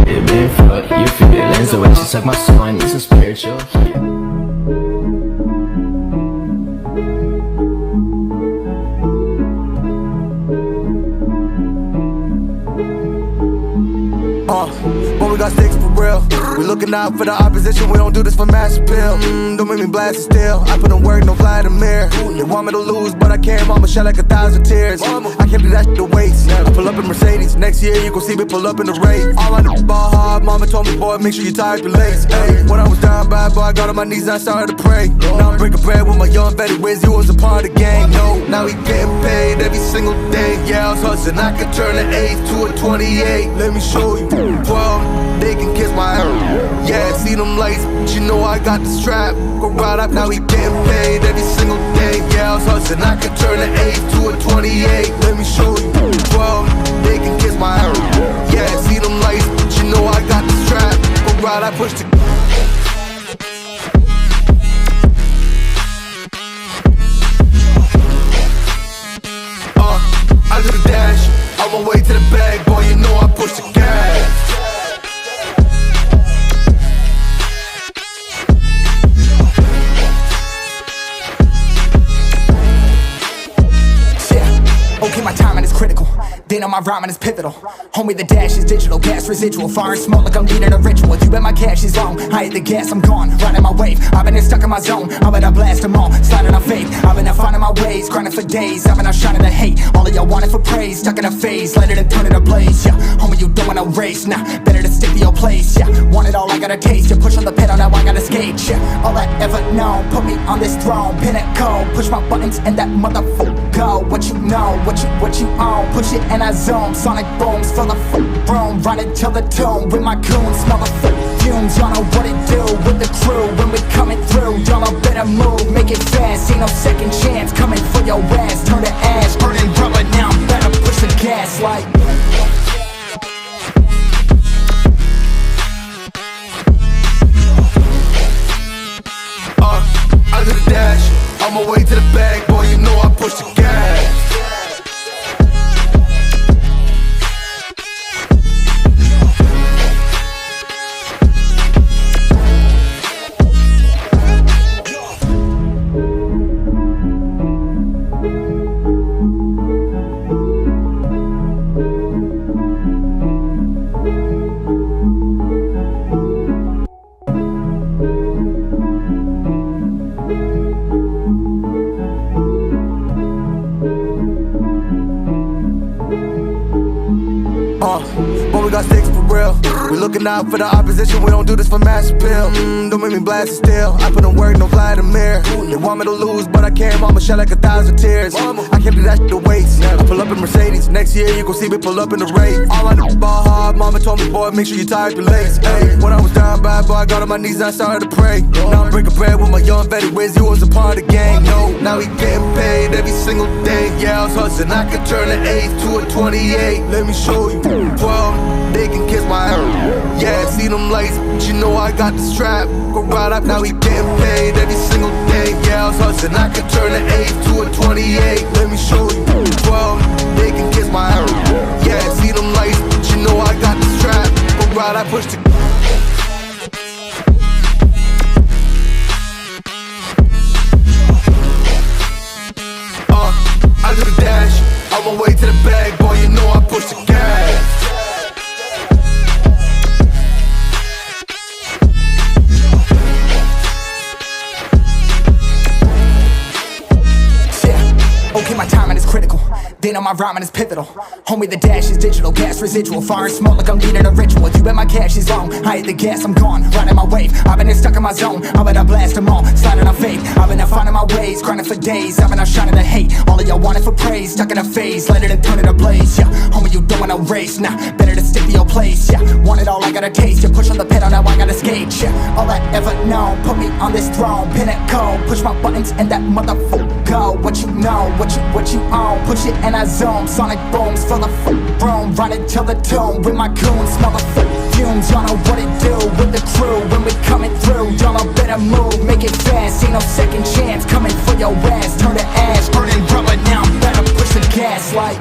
It been fucked, your feelings. The way she suck my soul, I need some spiritual healing. But we got sticks for real. We looking out for the opposition, we don't do this for mass appeal. Don't make me blast it still. I put in work, no fly in the mirror. They want me to lose, but I can't. Mama shed like 1,000 tears. I can't do that shit to waste. I pull up in Mercedes. Next year you gon' see me pull up in the race. All I know ball hard. Mama told me, boy, make sure you tie up your legs. Hey, when I was down bad, boy, I got on my knees and I started to pray. Now I'm breaking bread with my young Betty Wiz. You was a part of the gang. No, now we getting paid every single day. Yeah, I was hustling. I could turn an 8 to a 28. Let me show you. 12, they can kiss my ass. Yeah, see them lights, but you know I got the strap. Go right up, now we getting paid every single day. Yeah, I was hustling, I could turn an 8 to a 28. Let me show you. 12, they can kiss my ass. Yeah, see them lights, but you know I got the strap. Go right, I push the I do the dash, on my way to the bag, boy, you know I push the gas. Okay, my timing is critical. They know my rhyming is pivotal. Homie, the dash is digital, gas residual. Fire and smoke like I'm leading a ritual. You bet my cash is long. I hit the gas, I'm gone. Riding my wave. I've been stuck in my zone. I bet I blast them all. Sliding on faith. I've been out finding my ways. Grinding for days. I've been out shining the hate. All of y'all wanted for praise. Stuck in a phase. Let it and turn it ablaze. Yeah, homie, you don't wanna race. Nah, better to stick to your place. Yeah, want it all, I gotta taste. You push on the pedal, now I gotta skate. Yeah, all I ever known. Put me on this throne. Pinnacle. Push my buttons and that motherfucker go. What you know, what you own. Push it and I zoom. Sonic booms, fill the room. Run it till the tomb with my goons. Smell the fumes, y'all know what it do with the crew. When we coming through, y'all know better move. Make it fast, ain't no second chance. Coming for your ass, turn to ash. Burning rubber, now I'm better push the gas like I do the dash, on my way to the bag, boy, you know I push the gas. But we got sticks for real. We looking out for the opposition, we don't do this for mass appeal. Don't make me blast it still. I put in work, no fly in the mirror. They want me to lose, but I can't. Mama shed like 1,000 tears. I can't do that shit to waste. I pull up in Mercedes. Next year you gon' see me pull up in the race. All I know ball hard. Mama told me, boy, make sure you tie up your legs. Hey, when I was down bad, boy, I got on my knees and I started to pray. Now I'm breaking bread with my young Betty Wiz. You was a part of the gang. No, now we getting paid every single day. Yeah, I was hustling. I could turn an 8 to a 28. Let me show you. 12, they can kiss my ass. Yeah, see them lights, but you know I got the strap. Go right up, now we getting paid every single day. Yeah, I was hustling, I could turn an 8 to a 28. Let me show you. 12, they can kiss my ass. Yeah, see them lights, but you know I got the strap. Go right, I push the I do the dash, on my way to the bag, boy, you know I push the gas. okay, my timing is critical. They know my rhyming is pivotal. Homie, the dash is digital, gas residual. Fire and smoke like I'm leading a ritual. You bet my cash is long. I hit the gas, I'm gone. Riding my wave. I've been stuck in my zone. I bet I blast them all. Sliding on faith. I've been out finding my ways. Grinding for days. I've been out shining the hate. All of y'all wanted for praise. Stuck in a phase. Let it and turn it ablaze. Yeah, homie, you don't wanna race. Nah, better to stick to your place. Yeah, want it all, I gotta taste. You push on the pedal, now I gotta skate. Yeah, all I ever known. Put me on this throne. Pinnacle. Push my buttons and that motherfucker go. What you know, what you own. Push it and I zoom. Sonic booms, fill the room. Run it till the tomb with my goons. Smell the fumes, y'all know what it do with the crew. When we coming through, y'all know better move. Make it fast, ain't no second chance. Coming for your ass, turn to ash. Burning rubber, now I'm better push the gas like